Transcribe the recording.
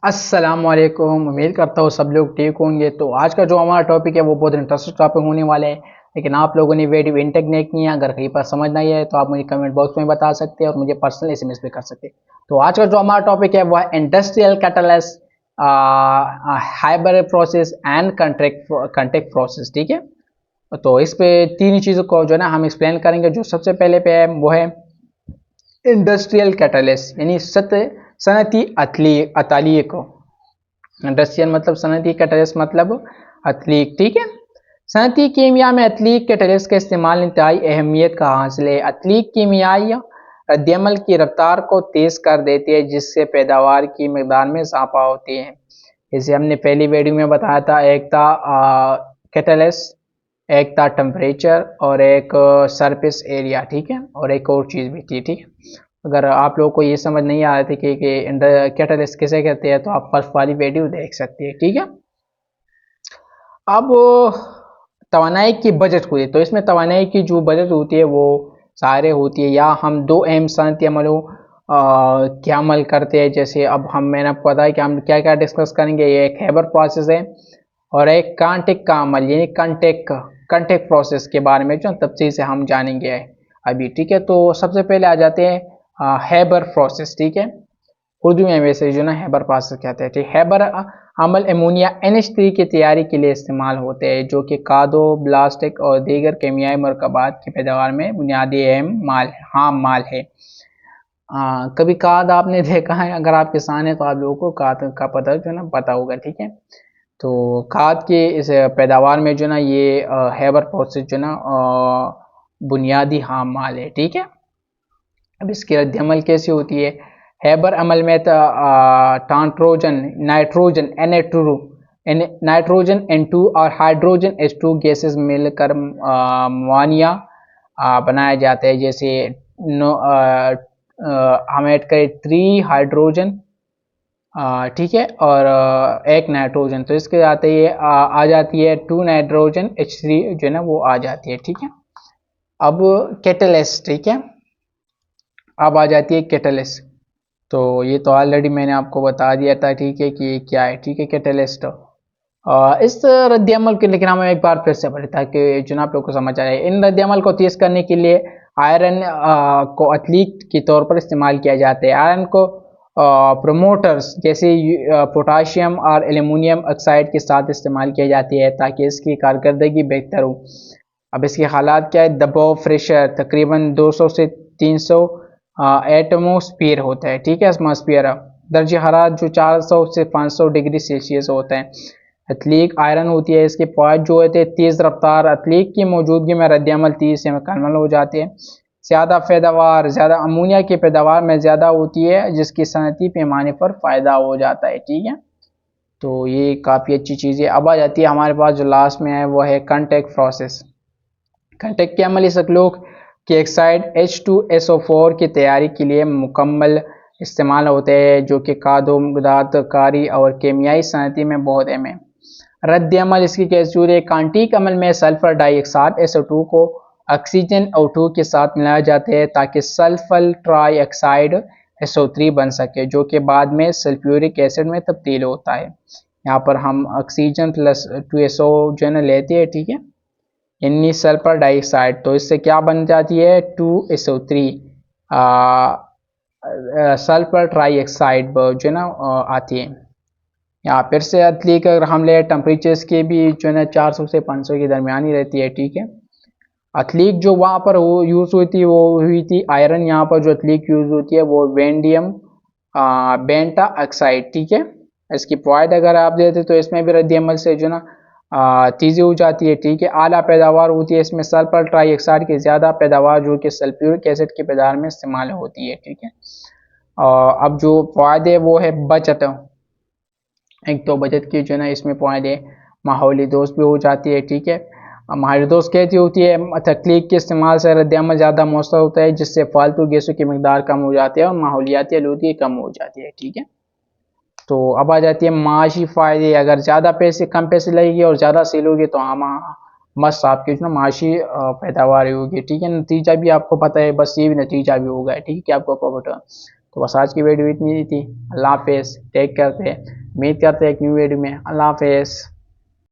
अस्सलाम वालेकुम। उम्मीद करता हूँ सब लोग ठीक होंगे। तो आज का जो हमारा टॉपिक है वो बहुत इंटरेस्टिंग टॉपिक होने वाला है। लेकिन आप लोगों ने वीडियो इंटेक नहीं किया, अगर कहीं पर समझ नहीं आए तो आप मुझे कमेंट बॉक्स में बता सकते हैं और मुझे पर्सनल एसएमएस भी कर सकते हैं। तो आज का जो हमारा टॉपिक है वो है industrial catalyst, Haber process and contact process. ठीक है, तो इस पे तीन चीज़ों को जो है ना हम एक्सप्लेन करेंगे। जो सबसे पहले पे है वो है इंडस्ट्रियल कैटलिस्ट, यानी सनती अतालिक। इंडस्ट्रियल मतलब सनती कैटलिस्ट मतलब अतलीक। ठीक है, सनती कीमिया में अतलीक कैटलिस्ट का इस्तेमाल इंतहाई अहमियत का हासिल है। अतलीक कीमियाई रद्दमल की रफ्तार को तेज कर देती है, जिससे पैदावार की मकदार में इजाफा होती है। जैसे हमने पहली वीडियो में बताया था, एक था कैटलिस्ट, एक था टेम्परेचर और एक सरफेस एरिया। ठीक है, और एक और चीज़ भी थी। ठीक है, अगर आप लोगों को ये समझ नहीं आ रही थी कि कैटलिस्ट किसे कहते हैं तो आप फर्स्ट वाली वीडियो देख सकते हैं। ठीक है, अब तवानाई की बजट हुई तो इसमें तवानाई की जो बजट होती है वो सारे होती है, या हम दो अहम सनती अमलों क्या अमल करते हैं। जैसे अब मैंने आपको बताया कि हम क्या क्या डिस्कस करेंगे। ये एक हैबर प्रोसेस है और एक कांटेक्ट का अमल, यानी कंटेक्ट कंटेक्ट प्रोसेस के बारे में जो तफसील से हम जानेंगे अभी। ठीक है, तो सबसे पहले आ जाते हैं हैबर प्रोसेस। ठीक है, उर्दू में वैसे जो ना हैबर प्रोसेस कहते हैं। ठीक, हैबर अमल अमोनिया NH3 की तैयारी के लिए इस्तेमाल होते हैं, जो कि कादो ब्लास्टिक और दीगर केमियाई मरकबात की पैदावार में बुनियादी अहम माल है। कभी खाद आपने देखा है? अगर आप किसान हैं तो आप लोगों को खाद का पता जो है ना पता होगा। ठीक है, तो खाद के इस पैदावार में जो ना ये हैबर प्रोसेस जो ना बुनियादी हाम माल है। ठीक है, अब इसकी रद्द अमल कैसी होती है? हैबर अमल में टांट्रोजन नाइट्रोजन Na2 नाइट्रोजन N2 और हाइड्रोजन H2 गैसेस मिलकर अमोनिया बनाया जाता है। जैसे हम ऐड करें 3 हाइड्रोजन, ठीक है, और एक नाइट्रोजन, तो इसके आते ही आ जाती है 2 नाइट्रोजन H3 जो है ना वो आ जाती है। ठीक है, अब कैटलिस्ट। ठीक है, अब आ जाती है कैटलिस्ट। तो ये तो ऑलरेडी मैंने आपको बता दिया था। ठीक है, कि ये क्या है। ठीक है, कैटलिस्ट इस रद्दमल के, लेकिन हम एक बार फिर से पढ़े ताकि जनाब लोग को समझ आए। इन रद्दमल को तेज करने के लिए आयरन को अतलीक के तौर पर इस्तेमाल किया जाता है। आयरन को प्रोमोटर्स जैसे पोटाशियम और एल्यूमिनियम ऑक्साइड के साथ इस्तेमाल किया जाती है ताकि इसकी कारकर्दगी बेहतर हो। अब इसके हालात क्या है? दबाव प्रेशर तकरीबन 200 से 300 एटमोस्फियर होता है। ठीक है, एटमोस्फियर। दर्ज हरारत जो 400 से 500 डिग्री सेल्सियस होता है। अतलीक आयरन होती है, इसके पॉइंट जो होते हैं तेज़ रफ्तार अतलीक की मौजूदगी में रद्दमल तेज़ से मुकम्मल हो जाते हैं। ज़्यादा पैदावार, ज़्यादा अमोनिया की पैदावार में ज़्यादा होती है, जिसकी सनती पैमाने पर फ़ायदा हो जाता है। ठीक है, तो ये काफ़ी अच्छी चीज़ है। अब आ जाती है हमारे पास जो लास्ट में है वो है कंटेक्ट प्रोसेस। कंटेक्ट के अमली सल्फूक की ऑक्साइड H2SO4 की तैयारी के लिए मुकम्मल इस्तेमाल होते हैं, जो कि खाद्य कारी और केमियाई सनती में बहुत अहम है। रद्द अमल इसकी कैसूर है। कांटिक अमल में सल्फर डाइऑक्साइड SO2 को ऑक्सीजन O2 के साथ मिलाया जाता है ताकि सल्फर ट्राईऑक्साइड SO3 बन सके, जो कि बाद में सल्फ्यूरिक एसिड में तब्दील होता है। यहाँ पर हम ऑक्सीजन प्लस 2SO जो है ना लेते हैं। ठीक है, यानी सल्फर डाइऑक्साइड, तो इससे क्या बन जाती है? 2SO3 सल्फर ट्राईऑक्साइड जो है ना आती है। यहाँ फिर से अतलीक अगर हम ले टेम्परेचर्स की भी जो है ना 400 से 500 के दरमियान ही रहती है। ठीक है, अतलीक जो वहाँ पर यूज़ हुई थी वो हुई थी आयरन। यहाँ पर जो अतलीक यूज़ होती है वो वेंडियम बेंटा ऑक्साइड। ठीक है, इसकी पॉइंट अगर आप देते तो इसमें भी रद्द अमल से जो ना चीज़ें हो जाती है। ठीक है, आला पैदावार होती है इसमें सल्फर ट्राईऑक्साइड की ज़्यादा पैदावार जो कि सल्फ्यूरिक एसिड की पैदावार में इस्तेमाल होती है। ठीक है, अब जो फ़ायदे वो है बचत। एक तो बचत की जो है ना इसमें फ़ायदे, माहौली दोस्त भी हो जाती है। ठीक है, माहौली दोस्त कैसी होती है? तकलीक के इस्तेमाल से रद्दमल ज़्यादा मौसर होता है, जिससे फालतू गैसों की मकदार कम हो जाती है और माहौलियाती आलूदगी कम हो जाती है। ठीक है, तो अब आ जाती है माशी फ़ायदे। अगर ज़्यादा पैसे कम पैसे लगेगी और ज़्यादा सेल होगी तो हम मस्त आपकी जो ना माशी पैदावार होगी। ठीक है, नतीजा भी आपको पता है, बस ये भी नतीजा भी होगा। ठीक है, कि आपको प्रॉफिट तो बस आज की वीडियो इतनी ही थी। अल्लाह हाफिज़, टेक करते हैं, उम्मीद करते हैं एक न्यू वीडियो में। अल्लाह हाफिज़।